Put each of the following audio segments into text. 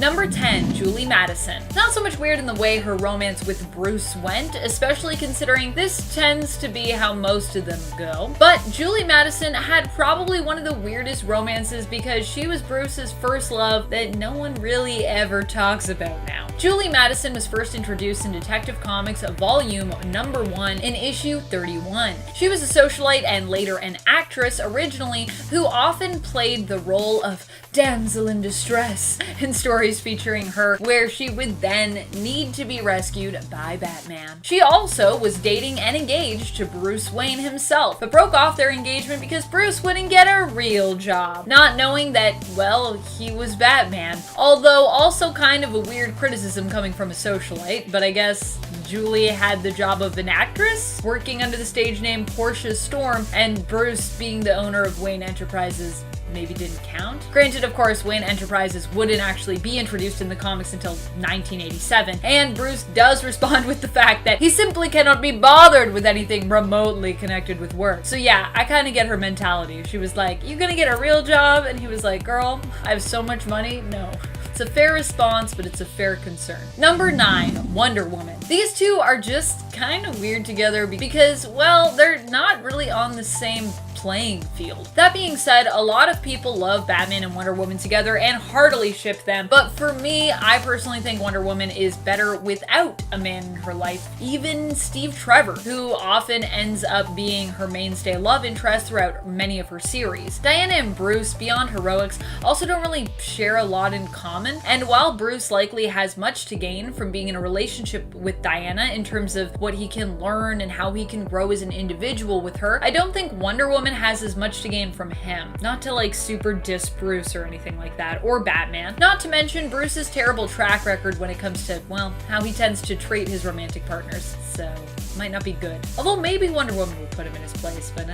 Number 10, Julie Madison. Not so much weird in the way her romance with Bruce went, especially considering this tends to be how most of them go. But Julie Madison had probably one of the weirdest romances because she was Bruce's first love that no one really ever talks about now. Julie Madison was first introduced in Detective Comics Volume Number 1 in issue 31. She was a socialite and later an actress originally who often played the role of damsel in distress in stories featuring her, where she would then need to be rescued by Batman. She also was dating and engaged to Bruce Wayne himself, but broke off their engagement because Bruce wouldn't get a real job, not knowing that, well, he was Batman. Although also kind of a weird criticism coming from a socialite, but I guess Julie had the job of an actress, working under the stage name Portia Storm, and Bruce being the owner of Wayne Enterprises maybe didn't count. Granted, of course, Wayne Enterprises wouldn't actually be introduced in the comics until 1987, and Bruce does respond with the fact that he simply cannot be bothered with anything remotely connected with work. So yeah, I kind of get her mentality. She was like, "You gonna get a real job?" And he was like, "Girl, I have so much money, no." It's a fair response, but it's a fair concern. Number 9, Wonder Woman. These two are just kind of weird together because, well, they're not really on the same playing field. That being said, a lot of people love Batman and Wonder Woman together and heartily ship them, but for me, I personally think Wonder Woman is better without a man in her life. Even Steve Trevor, who often ends up being her mainstay love interest throughout many of her series. Diana and Bruce, beyond heroics, also don't really share a lot in common, and while Bruce likely has much to gain from being in a relationship with Diana in terms of what he can learn and how he can grow as an individual with her, I don't think Wonder Woman has as much to gain from him. Not to like super diss Bruce or anything like that, or Batman. Not to mention Bruce's terrible track record when it comes to, well, how he tends to treat his romantic partners, so might not be good. Although maybe Wonder Woman would put him in his place, but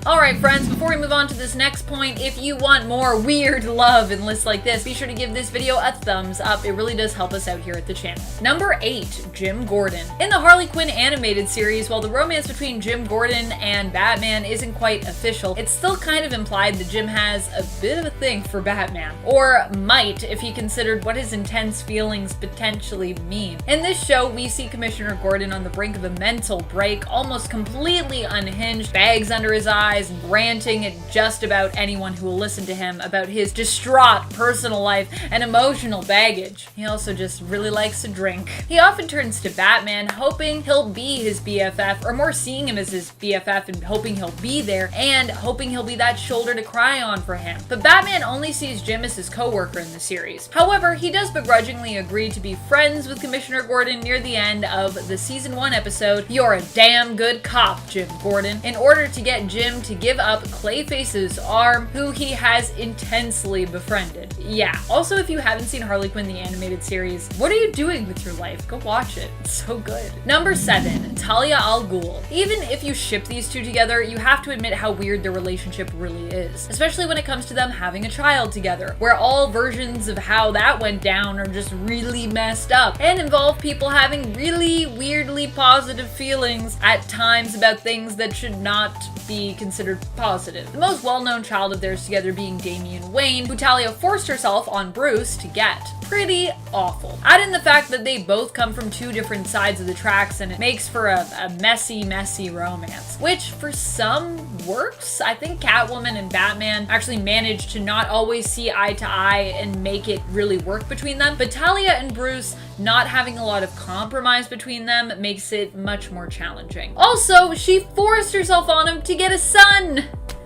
Alright friends, before we move on to this next point, if you want more weird love and lists like this, be sure to give this video a thumbs up. It really does help us out here at the channel. Number 8, Jim Gordon. In the Harley Quinn animated series, while the romance between Jim Gordon and Batman isn't quite official, it's still kind of implied that Jim has a bit of a thing for Batman. Or might, if he considered what his intense feelings potentially mean. In this show, we see Commissioner Gordon on the brink of a mental break, almost completely unhinged, bags under his eyes, and ranting at just about anyone who will listen to him about his distraught personal life and emotional baggage. He also just really likes to drink. He often turns to Batman, hoping he'll be his BFF, or more seeing him as his BFF and hoping he'll be there, and hoping he'll be that shoulder to cry on for him. But Batman only sees Jim as his co-worker in the series. However, he does begrudgingly agree to be friends with Commissioner Gordon near the end of the Season 1 episode, "You're a damn good cop, Jim Gordon," in order to get Jim to give up Clayface's arm, who he has intensely befriended. Yeah, also if you haven't seen Harley Quinn the animated series, what are you doing with your life? Go watch it. It's so good. Number 7, Talia al Ghul. Even if you ship these two together, you have to admit how weird their relationship really is, especially when it comes to them having a child together, where all versions of how that went down are just really messed up and involve people having really weirdly positive feelings at times about things that should not be considered positive. The most well-known child of theirs together being Damian Wayne, who Talia forced herself on Bruce to get. Pretty awful. Add in the fact that they both come from two different sides of the tracks, and it makes for a messy, messy romance, which for some works. I think Catwoman and Batman actually managed to not always see eye to eye and make it really work between them, but Talia and Bruce not having a lot of compromise between them makes it much more challenging. Also, she forced herself on him to get a son!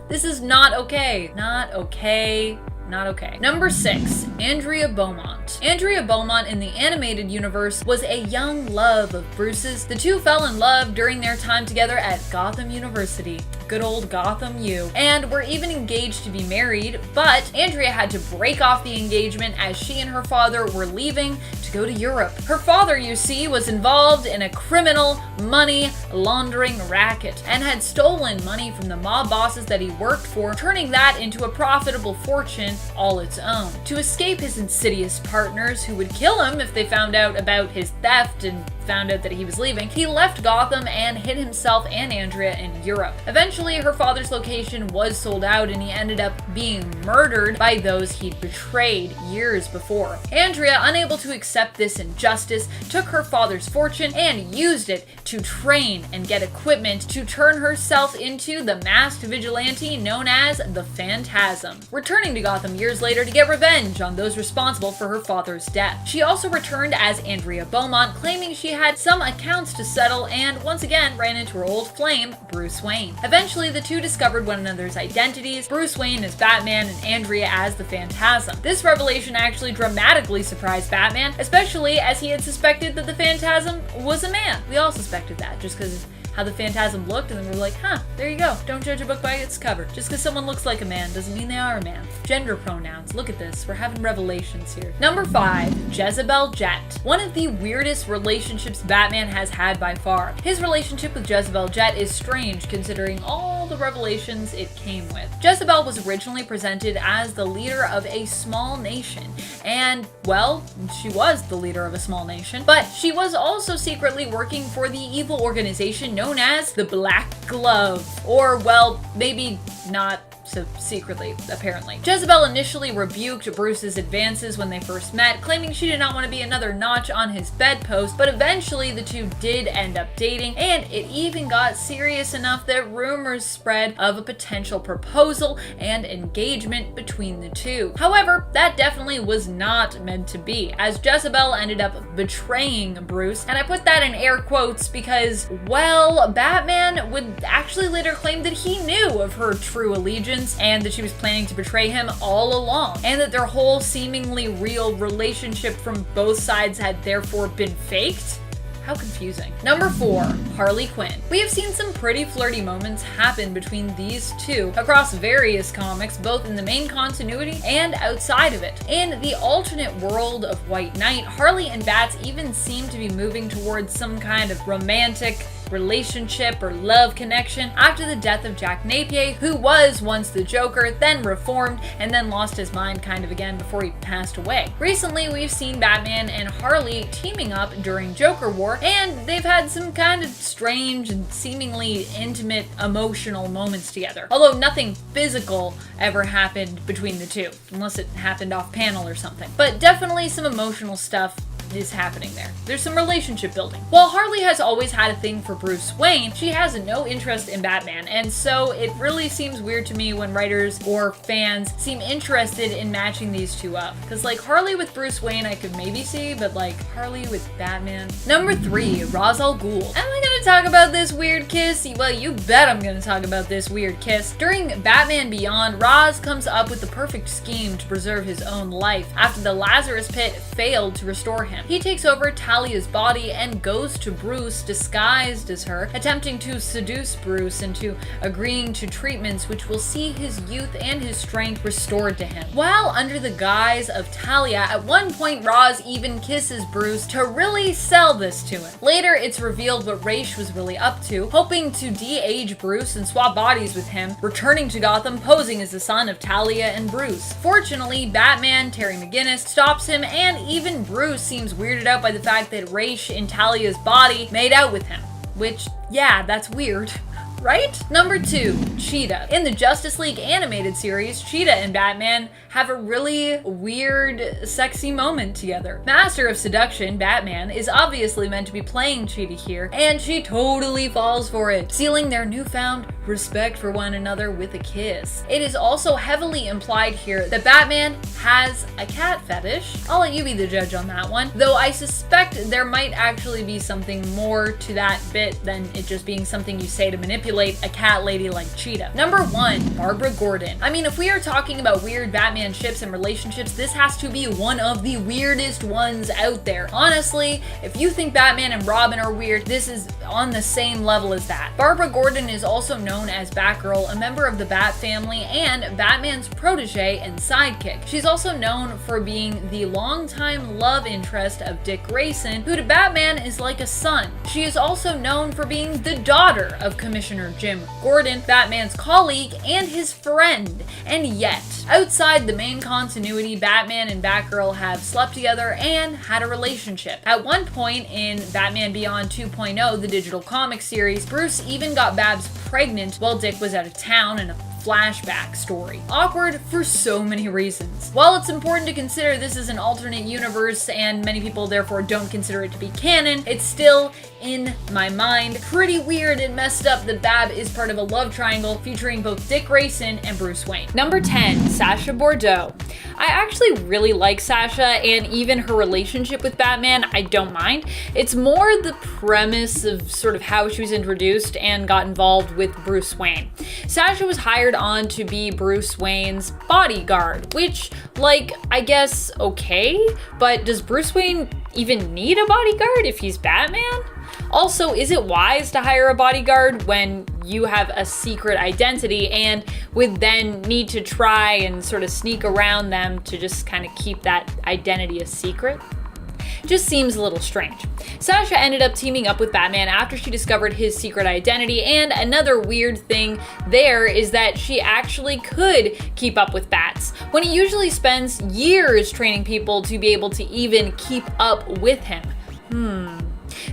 This is not okay. Not okay. Not okay. Number 6, Andrea Beaumont. Andrea Beaumont in the animated universe was a young love of Bruce's. The two fell in love during their time together at Gotham University. Good old Gotham U. And were even engaged to be married, but Andrea had to break off the engagement as she and her father were leaving to go to Europe. Her father, you see, was involved in a criminal money laundering racket and had stolen money from the mob bosses that he worked for, turning that into a profitable fortune all its own. To escape his insidious partners who would kill him if they found out about his theft and found out that he was leaving, he left Gotham and hid himself and Andrea in Europe. Eventually, her father's location was sold out and he ended up being murdered by those he'd betrayed years before. Andrea, unable to accept this injustice, took her father's fortune and used it to train and get equipment to turn herself into the masked vigilante known as the Phantasm, returning to Gotham years later to get revenge on those responsible for her father's death. She also returned as Andrea Beaumont, claiming she had some accounts to settle and once again ran into her old flame, Bruce Wayne. Eventually, the two discovered one another's identities, Bruce Wayne as Batman and Andrea as the Phantasm. This revelation actually dramatically surprised Batman, especially as he had suspected that the Phantasm was a man. We all suspected that just because how the Phantasm looked, and then we were like, huh, there you go. Don't judge a book by its cover. Just because someone looks like a man doesn't mean they are a man. Gender pronouns. Look at this. We're having revelations here. Number 5, Jezebel Jet. One of the weirdest relationships Batman has had by far. His relationship with Jezebel Jet is strange considering all the revelations it came with. Jezebel was originally presented as the leader of a small nation, and, well, she was the leader of a small nation, but she was also secretly working for the evil organization known as the Black Glove, or, well, maybe not so secretly, apparently. Jezebel initially rebuked Bruce's advances when they first met, claiming she did not want to be another notch on his bedpost, but eventually the two did end up dating, and it even got serious enough that rumors spread of a potential proposal and engagement between the two. However, that definitely was not meant to be, as Jezebel ended up betraying Bruce, and I put that in air quotes because, well, Batman would actually later claim that he knew of her true allegiance and that she was planning to betray him all along, and that their whole seemingly real relationship from both sides had therefore been faked. How confusing. Number 4, Harley Quinn. We have seen some pretty flirty moments happen between these two across various comics, both in the main continuity and outside of it. In the alternate world of White Knight, Harley and Bats even seem to be moving towards some kind of romantic relationship or love connection after the death of Jack Napier, who was once the Joker, then reformed, and then lost his mind kind of again before he passed away. Recently, we've seen Batman and Harley teaming up during Joker War, and they've had some kind of strange and seemingly intimate emotional moments together. Although nothing physical ever happened between the two, unless it happened off panel or something. But definitely some emotional stuff is happening there. There's some relationship building. While Harley has always had a thing for Bruce Wayne, she has no interest in Batman, and so it really seems weird to me when writers or fans seem interested in matching these two up. Because like Harley with Bruce Wayne I could maybe see, but like Harley with Batman. Number 3, Ra's al Ghul. Am I gonna talk about this weird kiss? Well, you bet I'm gonna talk about this weird kiss. During Batman Beyond, Ra's comes up with the perfect scheme to preserve his own life after the Lazarus Pit failed to restore him. He takes over Talia's body and goes to Bruce disguised as her, attempting to seduce Bruce into agreeing to treatments which will see his youth and his strength restored to him. While under the guise of Talia, at one point Ra's even kisses Bruce to really sell this to him. Later, it's revealed what Ra's was really up to, hoping to de-age Bruce and swap bodies with him, returning to Gotham posing as the son of Talia and Bruce. Fortunately, Batman, Terry McGinnis, stops him, and even Bruce seems weirded out by the fact that Ra's in Talia's body made out with him. Which, yeah, that's weird. Right? Number 2, Cheetah. In the Justice League animated series, Cheetah and Batman have a really weird, sexy moment together. Master of Seduction, Batman, is obviously meant to be playing Cheetah here, and she totally falls for it, sealing their newfound respect for one another with a kiss. It is also heavily implied here that Batman has a cat fetish. I'll let you be the judge on that one, though I suspect there might actually be something more to that bit than it just being something you say to manipulate a cat lady like Cheetah. Number 1, Barbara Gordon. I mean, if we are talking about weird Batman ships and relationships, this has to be one of the weirdest ones out there. Honestly, if you think Batman and Robin are weird, this is on the same level as that. Barbara Gordon is also known known as Batgirl, a member of the Bat family, and Batman's protege and sidekick. She's also known for being the longtime love interest of Dick Grayson, who to Batman is like a son. She is also known for being the daughter of Commissioner Jim Gordon, Batman's colleague and his friend. And yet, outside the main continuity, Batman and Batgirl have slept together and had a relationship. At one point in Batman Beyond 2.0, the digital comic series, Bruce even got Babs pregnant while Dick was out of town in a flashback story. Awkward for so many reasons. While it's important to consider this is an alternate universe and many people therefore don't consider it to be canon, it's still, in my mind, pretty weird and messed up that Bab is part of a love triangle featuring both Dick Grayson and Bruce Wayne. Number 10, Sasha Bordeaux. I actually really like Sasha, and even her relationship with Batman, I don't mind. It's more the premise of sort of how she was introduced and got involved with Bruce Wayne. Sasha was hired on to be Bruce Wayne's bodyguard, which, like, I guess okay, but does Bruce Wayne even need a bodyguard if he's Batman? Also, is it wise to hire a bodyguard when you have a secret identity and would then need to try and sort of sneak around them to just kind of keep that identity a secret? Just seems a little strange. Sasha ended up teaming up with Batman after she discovered his secret identity, and another weird thing there is that she actually could keep up with bats, when he usually spends years training people to be able to even keep up with him.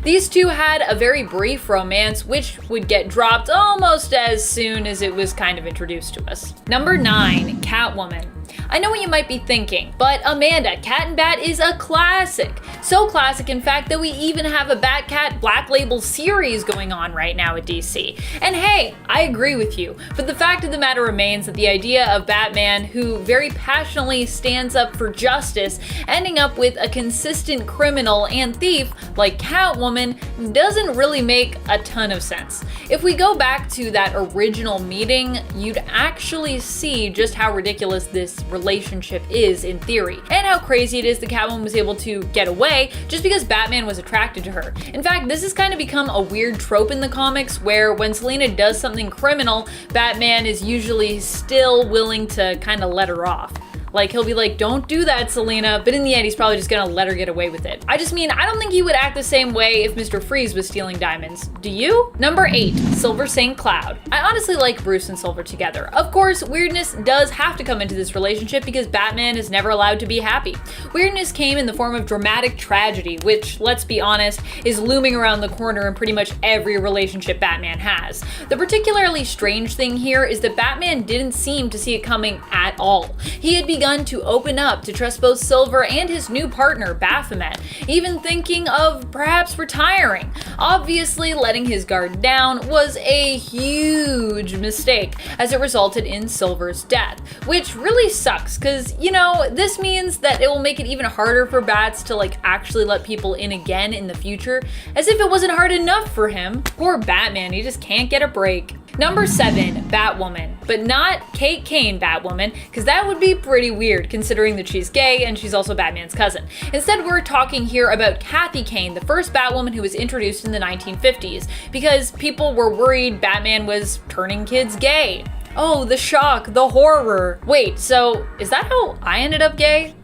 These two had a very brief romance, which would get dropped almost as soon as it was kind of introduced to us. Number 9, Catwoman. I know what you might be thinking, but Amanda, Cat and Bat is a classic. So classic, in fact, that we even have a Bat-Cat Black Label series going on right now at DC. And hey, I agree with you, but the fact of the matter remains that the idea of Batman, who very passionately stands up for justice, ending up with a consistent criminal and thief like Catwoman doesn't really make a ton of sense. If we go back to that original meeting, you'd actually see just how ridiculous this relationship is in theory, and how crazy it is that Catwoman was able to get away just because Batman was attracted to her. In fact, this has kind of become a weird trope in the comics where when Selina does something criminal, Batman is usually still willing to kind of let her off. Like, he'll be like, don't do that, Selina, but in the end, he's probably just gonna let her get away with it. I just mean, I don't think he would act the same way if Mr. Freeze was stealing diamonds. Do you? Number 8, Silver St. Cloud. I honestly like Bruce and Silver together. Of course, weirdness does have to come into this relationship because Batman is never allowed to be happy. Weirdness came in the form of dramatic tragedy, which, let's be honest, is looming around the corner in pretty much every relationship Batman has. The particularly strange thing here is that Batman didn't seem to see it coming at all. He had begun to open up to trust both Silver and his new partner, Baphomet, even thinking of perhaps retiring. Obviously, letting his guard down was a huge mistake, as it resulted in Silver's death, which really sucks, because, you know, this means that it will make it even harder for Bats to, like, actually let people in again in the future, as if it wasn't hard enough for him. Poor Batman, he just can't get a break. Number 7, Batwoman, but not Kate Kane Batwoman, because that would be pretty weird considering that she's gay and she's also Batman's cousin. Instead, we're talking here about Kathy Kane, the first Batwoman who was introduced in the 1950s, because people were worried Batman was turning kids gay. Oh, the shock, the horror. Wait, so is that how I ended up gay?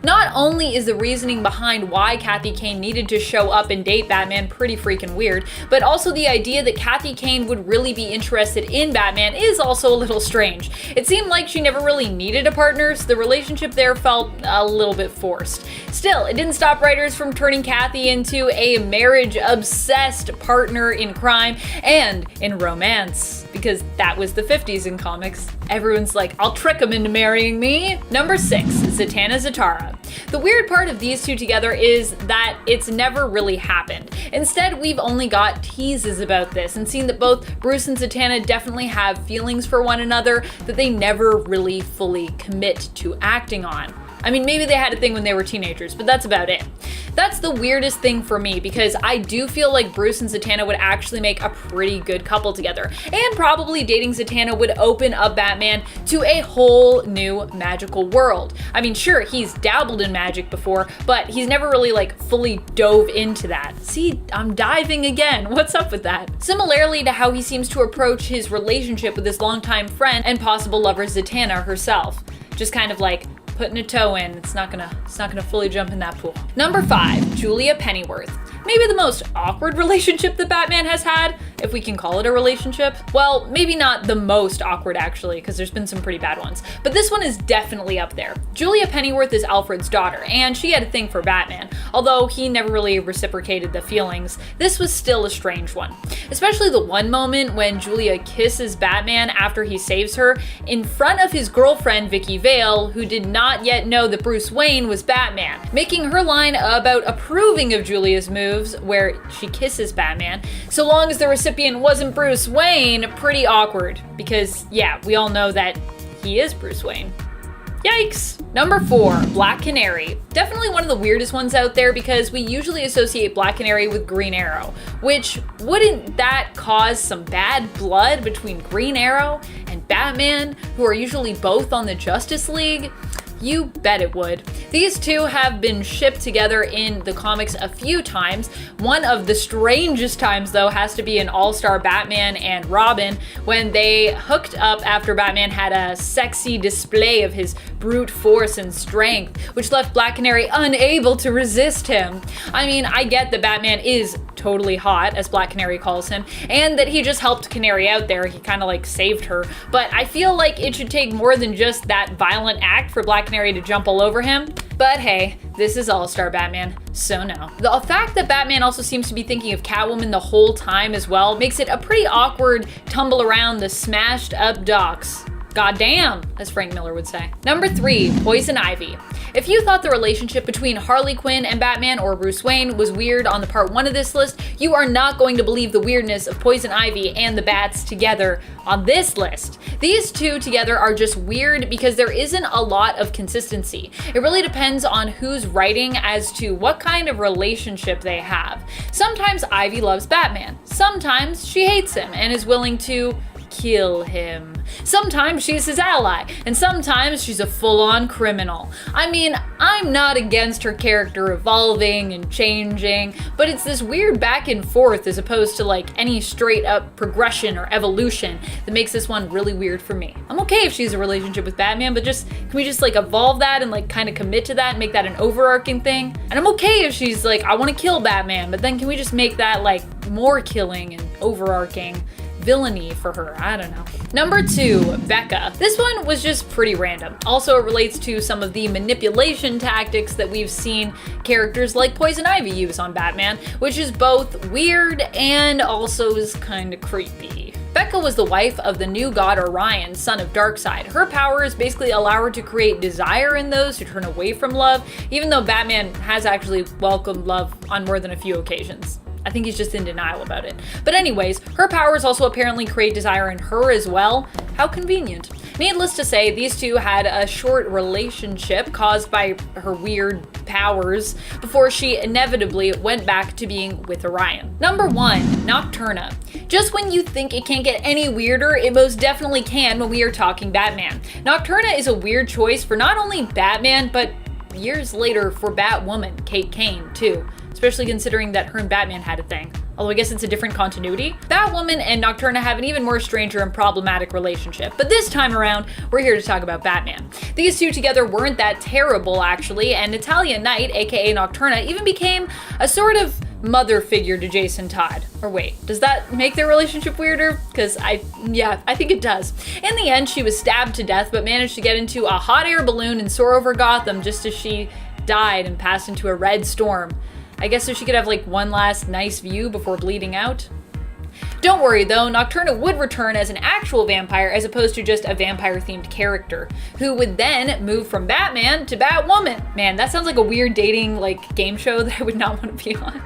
Not only is the reasoning behind why Kathy Kane needed to show up and date Batman pretty freaking weird, but also the idea that Kathy Kane would really be interested in Batman is also a little strange. It seemed like she never really needed a partner, so the relationship there felt a little bit forced. Still, it didn't stop writers from turning Kathy into a marriage-obsessed partner in crime and in romance, because that was the 50s in comics. Everyone's like, I'll trick him into marrying me. Number 6, Zatanna Zatara. The weird part of these two together is that it's never really happened. Instead, we've only got teases about this and seen that both Bruce and Zatanna definitely have feelings for one another that they never really fully commit to acting on. I mean, maybe they had a thing when they were teenagers, but that's about it. That's the weirdest thing for me, because I do feel like Bruce and Zatanna would actually make a pretty good couple together, and probably dating Zatanna would open up Batman to a whole new magical world. I mean, sure, he's dabbled in magic before, but he's never really like fully dove into that. See, I'm diving again. What's up with that? Similarly to how he seems to approach his relationship with his longtime friend and possible lover Zatanna herself. Just kind of like putting a toe in. It's not gonna fully jump in that pool. Number 5, Julia Pennyworth. Maybe the most awkward relationship that Batman has had, if we can call it a relationship. Well, maybe not the most awkward actually, because there's been some pretty bad ones, but this one is definitely up there. Julia Pennyworth is Alfred's daughter, and she had a thing for Batman. Although he never really reciprocated the feelings, this was still a strange one. Especially the one moment when Julia kisses Batman after he saves her in front of his girlfriend Vicky Vale, who did not yet know that Bruce Wayne was Batman, making her line about approving of Julia's moves where she kisses Batman, so long as the recipient wasn't Bruce Wayne, pretty awkward, because yeah, we all know that he is Bruce Wayne. Yikes! Number 4, Black Canary. Definitely one of the weirdest ones out there, because we usually associate Black Canary with Green Arrow, which wouldn't that cause some bad blood between Green Arrow and Batman, who are usually both on the Justice League? You bet it would. These two have been shipped together in the comics a few times. One of the strangest times, though, has to be in All-Star Batman and Robin, when they hooked up after Batman had a sexy display of his brute force and strength, which left Black Canary unable to resist him. I mean, I get that Batman is totally hot, as Black Canary calls him, and that he just helped Canary out there. He kind of like saved her, but I feel like it should take more than just that violent act for Black Canary to jump all over him. But hey, this is All-Star Batman, so no. The fact that Batman also seems to be thinking of Catwoman the whole time as well makes it a pretty awkward tumble around the smashed up docks. Goddamn, as Frank Miller would say. Number 3, Poison Ivy. If you thought the relationship between Harley Quinn and Batman or Bruce Wayne was weird on the part 1 of this list, you are not going to believe the weirdness of Poison Ivy and the Bats together on this list. These two together are just weird because there isn't a lot of consistency. It really depends on who's writing as to what kind of relationship they have. Sometimes Ivy loves Batman. Sometimes she hates him and is willing to kill him. Sometimes she's his ally, and sometimes she's a full-on criminal. I mean, I'm not against her character evolving and changing, but it's this weird back and forth as opposed to like any straight up progression or evolution that makes this one really weird for me. I'm okay if she's a relationship with Batman, but can we just like evolve that and like kind of commit to that and make that an overarching thing? And I'm okay if she's like, I want to kill Batman, but then can we just make that like more killing and overarching villainy for her? I don't know. Number 2, Becca. This one was just pretty random. Also, it relates to some of the manipulation tactics that we've seen characters like Poison Ivy use on Batman, which is both weird and also is kind of creepy. Becca was the wife of the new god Orion, son of Darkseid. Her powers basically allow her to create desire in those who turn away from love, even though Batman has actually welcomed love on more than a few occasions. I think he's just in denial about it. But anyways, her powers also apparently create desire in her as well. How convenient. Needless to say, these two had a short relationship caused by her weird powers before she inevitably went back to being with Orion. Number 1, Nocturna. Just when you think it can't get any weirder, it most definitely can when we are talking Batman. Nocturna is a weird choice for not only Batman, but years later for Batwoman, Kate Kane, too. Especially considering that her and Batman had a thing. Although I guess it's a different continuity. Batwoman and Nocturna have an even more stranger and problematic relationship. But this time around, we're here to talk about Batman. These two together weren't that terrible, actually, and Natalia Knight, aka Nocturna, even became a sort of mother figure to Jason Todd. Or wait, does that make their relationship weirder? Because I think it does. In the end, she was stabbed to death, but managed to get into a hot air balloon and soar over Gotham just as she died and passed into a red storm. I guess so she could have like one last nice view before bleeding out. Don't worry though, Nocturna would return as an actual vampire as opposed to just a vampire-themed character, who would then move from Batman to Batwoman. Man, that sounds like a weird dating like game show that I would not want to be on.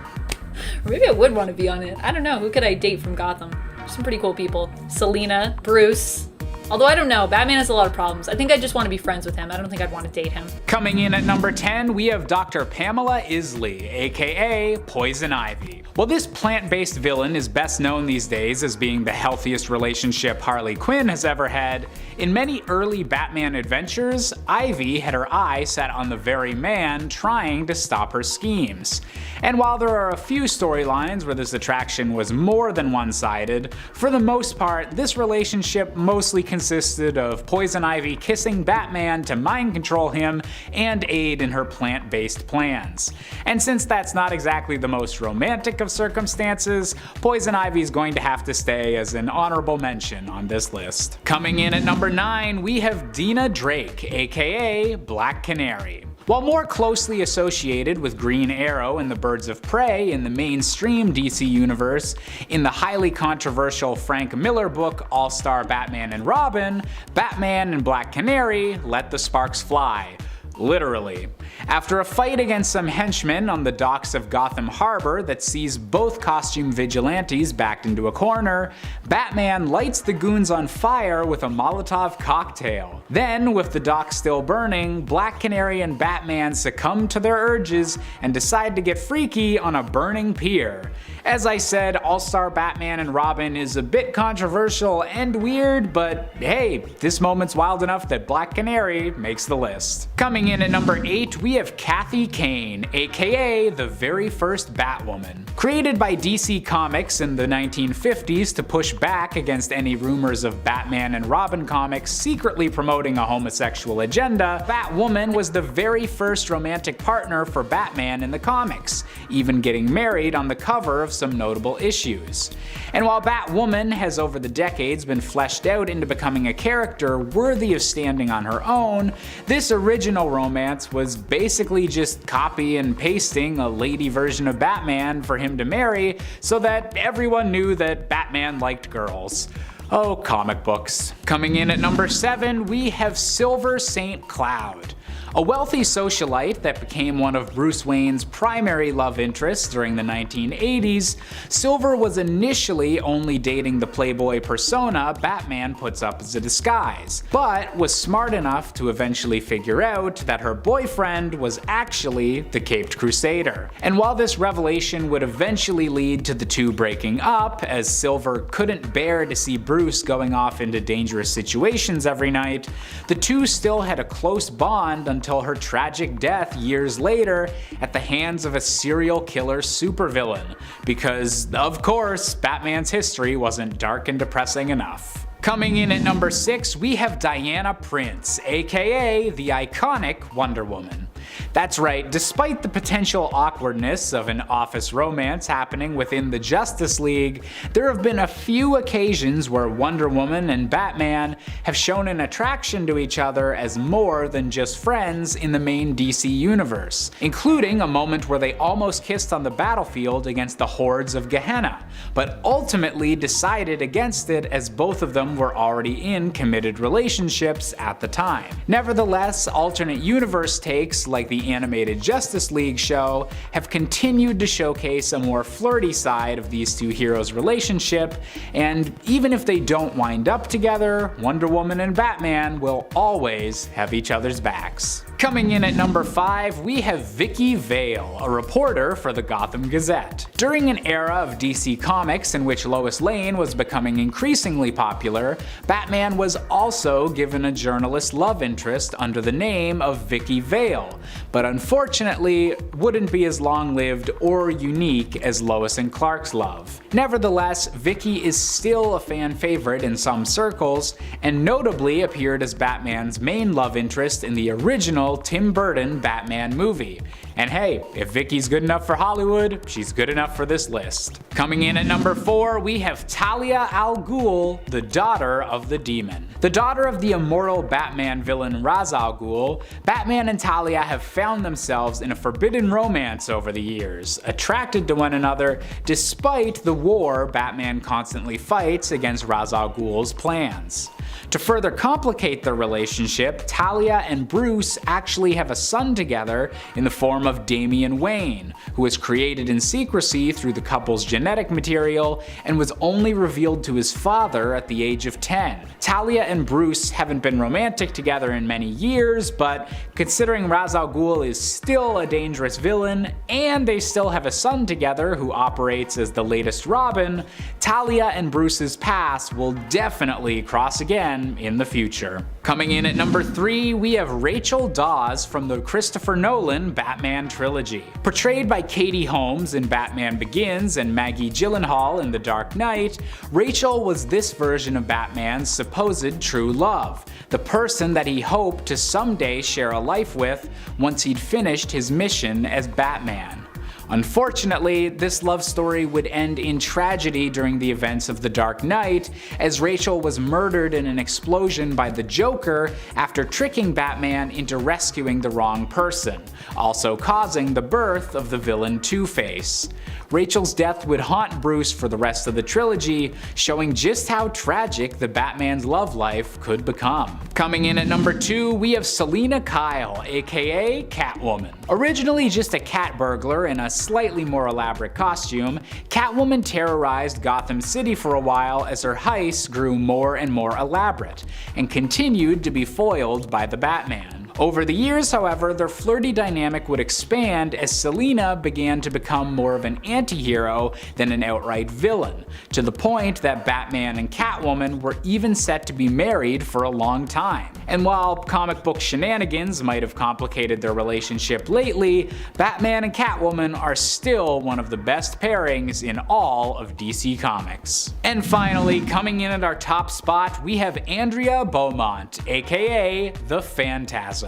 Or maybe I would want to be on it. I don't know, who could I date from Gotham? Some pretty cool people. Selena, Bruce, Although I don't know, Batman has a lot of problems. I think I just want to be friends with him. I don't think I'd want to date him. Coming in at number 10, we have Dr. Pamela Isley, aka Poison Ivy. While this plant-based villain is best known these days as being the healthiest relationship Harley Quinn has ever had, in many early Batman adventures, Ivy had her eye set on the very man trying to stop her schemes. And while there are a few storylines where this attraction was more than one-sided, for the most part, this relationship mostly consisted of Poison Ivy kissing Batman to mind control him and aid in her plant-based plans. And since that's not exactly the most romantic of circumstances, Poison Ivy is going to have to stay as an honorable mention on this list. Coming in at number 9, we have Dina Drake, aka Black Canary. While more closely associated with Green Arrow and the Birds of Prey in the mainstream DC universe, in the highly controversial Frank Miller book All-Star Batman and Robin, Batman and Black Canary let the sparks fly. Literally. After a fight against some henchmen on the docks of Gotham Harbor that sees both costume vigilantes backed into a corner, Batman lights the goons on fire with a Molotov cocktail. Then, with the dock still burning, Black Canary and Batman succumb to their urges and decide to get freaky on a burning pier. As I said, All-Star Batman and Robin is a bit controversial and weird, but hey, this moment's wild enough that Black Canary makes the list. Coming in at number 8, we have Kathy Kane, aka the very first Batwoman. Created by DC Comics in the 1950s to push back against any rumors of Batman and Robin comics secretly promoting a homosexual agenda, Batwoman was the very first romantic partner for Batman in the comics, even getting married on the cover of some notable issues. And while Batwoman has over the decades been fleshed out into becoming a character worthy of standing on her own, this original romance was basically just copy and pasting a lady version of Batman for him to marry so that everyone knew that Batman liked girls. Oh, comic books. Coming in at number 7, we have Silver St. Cloud. A wealthy socialite that became one of Bruce Wayne's primary love interests during the 1980s, Silver was initially only dating the playboy persona Batman puts up as a disguise, but was smart enough to eventually figure out that her boyfriend was actually the Caped Crusader. And while this revelation would eventually lead to the two breaking up, as Silver couldn't bear to see Bruce going off into dangerous situations every night, the two still had a close bond until her tragic death years later at the hands of a serial killer supervillain, because, of course, Batman's history wasn't dark and depressing enough. Coming in at number 6, we have Diana Prince, aka the iconic Wonder Woman. That's right, despite the potential awkwardness of an office romance happening within the Justice League, there have been a few occasions where Wonder Woman and Batman have shown an attraction to each other as more than just friends in the main DC universe, including a moment where they almost kissed on the battlefield against the hordes of Gehenna, but ultimately decided against it as both of them were already in committed relationships at the time. Nevertheless, alternate universe takes like the animated Justice League show have continued to showcase a more flirty side of these two heroes' relationship, and even if they don't wind up together, Wonder Woman and Batman will always have each other's backs. Coming in at number 5, we have Vicky Vale, a reporter for the Gotham Gazette. During an era of DC Comics in which Lois Lane was becoming increasingly popular, Batman was also given a journalist love interest under the name of Vicky Vale, but unfortunately wouldn't be as long-lived or unique as Lois and Clark's love. Nevertheless, Vicky is still a fan favorite in some circles, and notably appeared as Batman's main love interest in the original Tim Burton Batman movie. And hey, if Vicky's good enough for Hollywood, she's good enough for this list. Coming in at number 4, we have Talia al Ghul, the daughter of the Demon. The daughter of the immortal Batman villain Ra's al Ghul, Batman and Talia have found themselves in a forbidden romance over the years, attracted to one another despite the war Batman constantly fights against Ra's al Ghul's plans. To further complicate their relationship, Talia and Bruce actually have a son together in the form of Damian Wayne, who was created in secrecy through the couple's genetic material and was only revealed to his father at the age of 10. Talia and Bruce haven't been romantic together in many years, but considering Ra's al Ghul is still a dangerous villain, and they still have a son together who operates as the latest Robin, Talia and Bruce's paths will definitely cross again in the future. Coming in at number 3, we have Rachel Dawes from the Christopher Nolan Batman trilogy. Portrayed by Katie Holmes in Batman Begins and Maggie Gyllenhaal in The Dark Knight, Rachel was this version of Batman's supposed true love, the person that he hoped to someday share a life with once he'd finished his mission as Batman. Unfortunately, this love story would end in tragedy during the events of The Dark Knight, as Rachel was murdered in an explosion by the Joker after tricking Batman into rescuing the wrong person, also causing the birth of the villain Two-Face. Rachel's death would haunt Bruce for the rest of the trilogy, showing just how tragic the Batman's love life could become. Coming in at number 2, we have Selina Kyle, aka Catwoman. Originally just a cat burglar in a slightly more elaborate costume, Catwoman terrorized Gotham City for a while as her heists grew more and more elaborate, and continued to be foiled by the Batman. Over the years, however, their flirty dynamic would expand as Selina began to become more of an anti-hero than an outright villain, to the point that Batman and Catwoman were even set to be married for a long time. And while comic book shenanigans might have complicated their relationship lately, Batman and Catwoman are still one of the best pairings in all of DC Comics. And finally, coming in at our top spot, we have Andrea Beaumont, aka the Phantasm.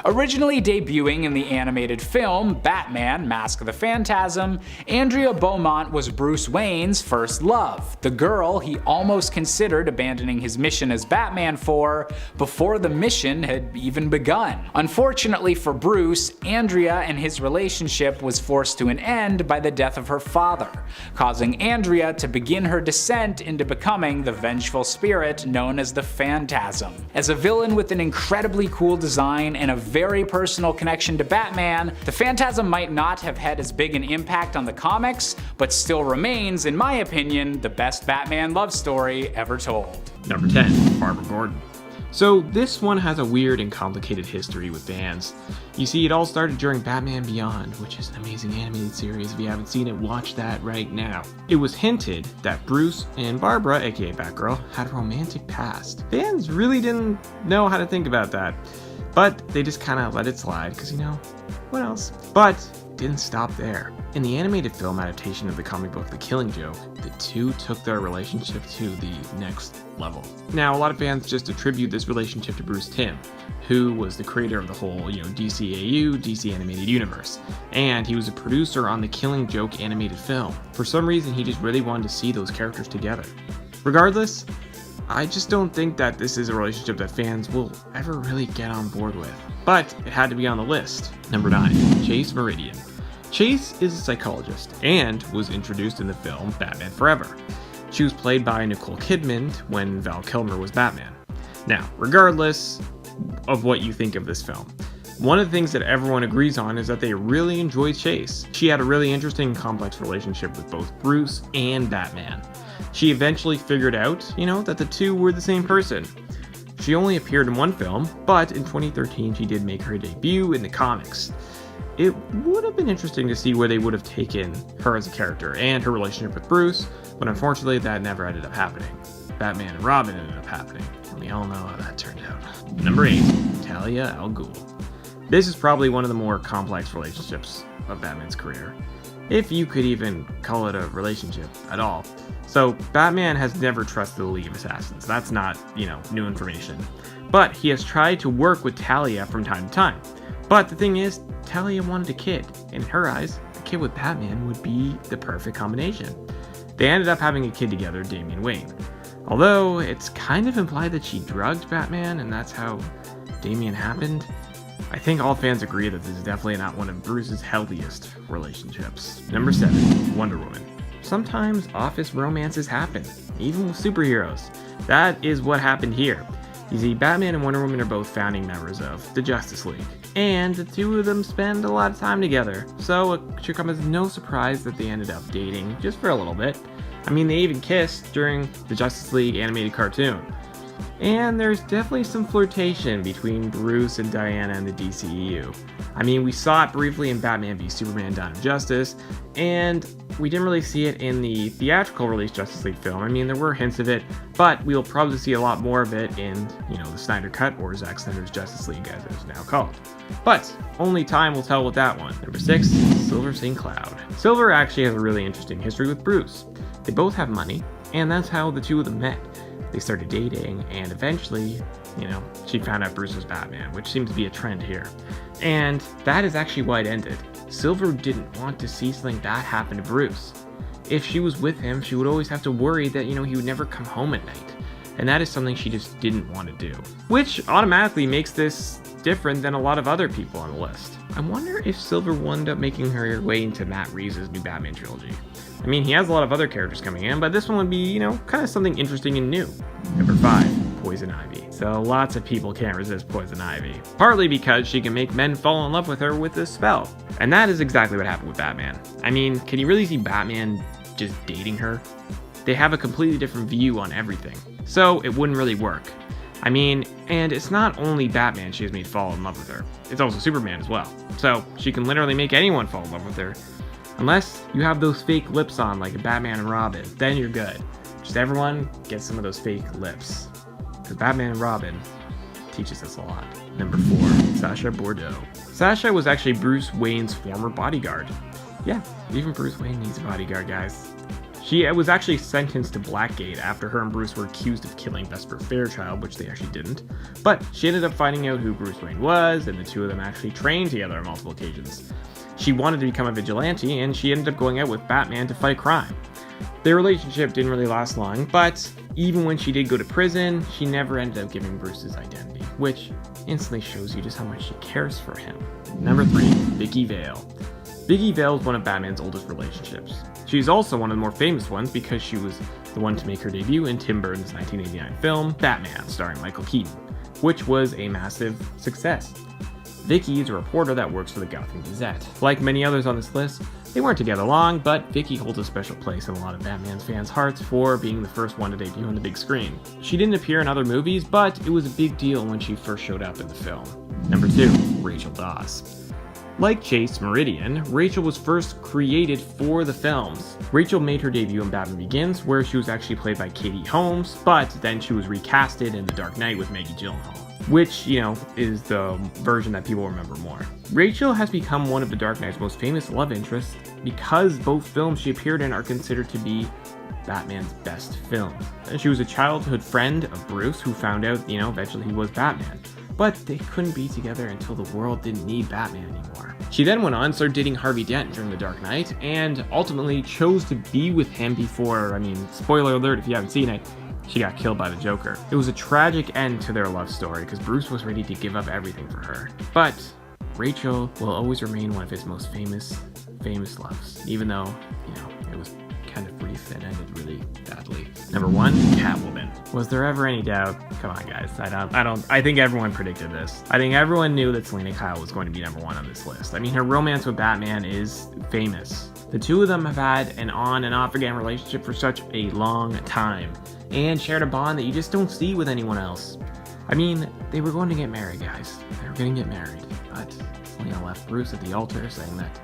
Originally debuting in the animated film Batman: Mask of the Phantasm, Andrea Beaumont was Bruce Wayne's first love, the girl he almost considered abandoning his mission as Batman for before the mission had even begun. Unfortunately for Bruce, Andrea and his relationship was forced to an end by the death of her father, causing Andrea to begin her descent into becoming the vengeful spirit known as the Phantasm. As a villain with an incredibly cool design and a very personal connection to Batman, the Phantasm might not have had as big an impact on the comics, but still remains, in my opinion, the best Batman love story ever told. Number 10, Barbara Gordon. So this one has a weird and complicated history with fans. You see, it all started during Batman Beyond, which is an amazing animated series. If you haven't seen it, watch that right now. It was hinted that Bruce and Barbara, aka Batgirl, had a romantic past. Fans really didn't know how to think about that, but they just kind of let it slide, because what else? But didn't stop there. In the animated film adaptation of the comic book The Killing Joke, the two took their relationship to the next level. Now, a lot of fans just attribute this relationship to Bruce Timm, who was the creator of the whole, DCAU, DC Animated Universe, and he was a producer on the Killing Joke animated film. For some reason, he just really wanted to see those characters together. Regardless, I just don't think that this is a relationship that fans will ever really get on board with. But it had to be on the list. Number 9, Chase Meridian. Chase is a psychologist and was introduced in the film Batman Forever. She was played by Nicole Kidman when Val Kilmer was Batman. Now, regardless of what you think of this film, one of the things that everyone agrees on is that they really enjoyed Chase. She had a really interesting and complex relationship with both Bruce and Batman. She eventually figured out, that the two were the same person. She only appeared in one film, but in 2013 she did make her debut in the comics. It would have been interesting to see where they would have taken her as a character and her relationship with Bruce, but unfortunately that never ended up happening. Batman and Robin ended up happening, and we all know how that turned out. Number 8, Talia al Ghul. This is probably one of the more complex relationships of Batman's career, if you could even call it a relationship at all. So Batman has never trusted the League of Assassins. That's not, new information. But he has tried to work with Talia from time to time. But the thing is, Talia wanted a kid, and in her eyes, a kid with Batman would be the perfect combination. They ended up having a kid together, Damian Wayne. Although it's kind of implied that she drugged Batman, and that's how Damian happened. I think all fans agree that this is definitely not one of Bruce's healthiest relationships. Number 7, Wonder Woman. sometimes office romances happen, even with superheroes. That is what happened here. You see, Batman and Wonder Woman are both founding members of the Justice League, and the two of them spend a lot of time together, so it should come as no surprise that they ended up dating just for a little bit. I mean, they even kissed during the Justice League animated cartoon. And there's definitely some flirtation between Bruce and Diana in the DCEU. I mean, we saw it briefly in Batman v Superman: Dawn of Justice, and we didn't really see it in the theatrical release Justice League film. I mean, there were hints of it, but we'll probably see a lot more of it in, the Snyder Cut, or Zack Snyder's Justice League as it's now called. But only time will tell with that one. Number 6, Silver St. Cloud. Silver actually has a really interesting history with Bruce. They both have money, and that's how the two of them met. They started dating, and eventually, she found out Bruce was Batman, which seems to be a trend here. And that is actually why it ended. Silver didn't want to see something like that happen to Bruce. If she was with him, she would always have to worry that, he would never come home at night. And that is something she just didn't want to do. Which automatically makes this different than a lot of other people on the list. I wonder if Silver will end up making her way into Matt Reeves' new Batman trilogy. I mean, he has a lot of other characters coming in, but this one would be, kind of something interesting and new. Number 5, Poison Ivy. So lots of people can't resist Poison Ivy. Partly because she can make men fall in love with her with this spell. And that is exactly what happened with Batman. I mean, can you really see Batman just dating her? They have a completely different view on everything. So it wouldn't really work. I mean, and it's not only Batman she has made fall in love with her. It's also Superman as well. So she can literally make anyone fall in love with her. Unless you have those fake lips on like a Batman and Robin, then you're good. Just everyone get some of those fake lips. Because Batman and Robin teaches us a lot. Number 4, Sasha Bordeaux. Sasha was actually Bruce Wayne's former bodyguard. Yeah, even Bruce Wayne needs a bodyguard, guys. She was actually sentenced to Blackgate after her and Bruce were accused of killing Vesper Fairchild, which they actually didn't. But she ended up finding out who Bruce Wayne was, and the two of them actually trained together on multiple occasions. She wanted to become a vigilante, and she ended up going out with Batman to fight crime. Their relationship didn't really last long, but even when she did go to prison, she never ended up giving Bruce his identity, which instantly shows you just how much she cares for him. Number 3, Vicki Vale. Vicki Vale is one of Batman's oldest relationships. She's also one of the more famous ones because she was the one to make her debut in Tim Burton's 1989 film, Batman, starring Michael Keaton, which was a massive success. Vicki is a reporter that works for the Gotham Gazette. Like many others on this list, they weren't together long, but Vicki holds a special place in a lot of Batman's fans' hearts for being the first one to debut on the big screen. She didn't appear in other movies, but it was a big deal when she first showed up in the film. Number 2, Rachel Dawes. Like Chase Meridian, Rachel was first created for the films. Rachel made her debut in Batman Begins, where she was actually played by Katie Holmes, but then she was recasted in The Dark Knight with Maggie Gyllenhaal, which, is the version that people remember more. Rachel has become one of The Dark Knight's most famous love interests because both films she appeared in are considered to be Batman's best films. She was a childhood friend of Bruce who found out, eventually he was Batman. But they couldn't be together until the world didn't need Batman anymore. She then went on, started dating Harvey Dent during The Dark Knight, and ultimately chose to be with him before, spoiler alert if you haven't seen it, she got killed by the Joker. It was a tragic end to their love story because Bruce was ready to give up everything for her. But Rachel will always remain one of his most famous loves, even though, it was kind of brief and ended really badly. Number 1, Catwoman. Was there ever any doubt? Come on, guys. I think everyone predicted this. I think everyone knew that Selena Kyle was going to be number 1 on this list. Her romance with Batman is famous. The two of them have had an on and off again relationship for such a long time and shared a bond that you just don't see with anyone else. They were going to get married, guys. They were going to get married, but Selena left Bruce at the altar saying that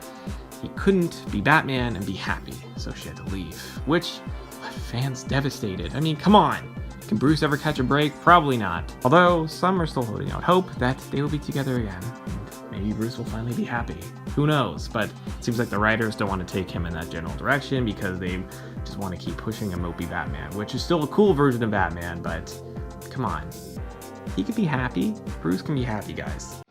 he couldn't be Batman and be happy, so she had to leave, which left fans devastated. Come on! Can Bruce ever catch a break? Probably not. Although, some are still holding out hope that they will be together again, and maybe Bruce will finally be happy. Who knows? But it seems like the writers don't want to take him in that general direction because they just want to keep pushing a mopey Batman, which is still a cool version of Batman, but come on. He could be happy. Bruce can be happy, guys.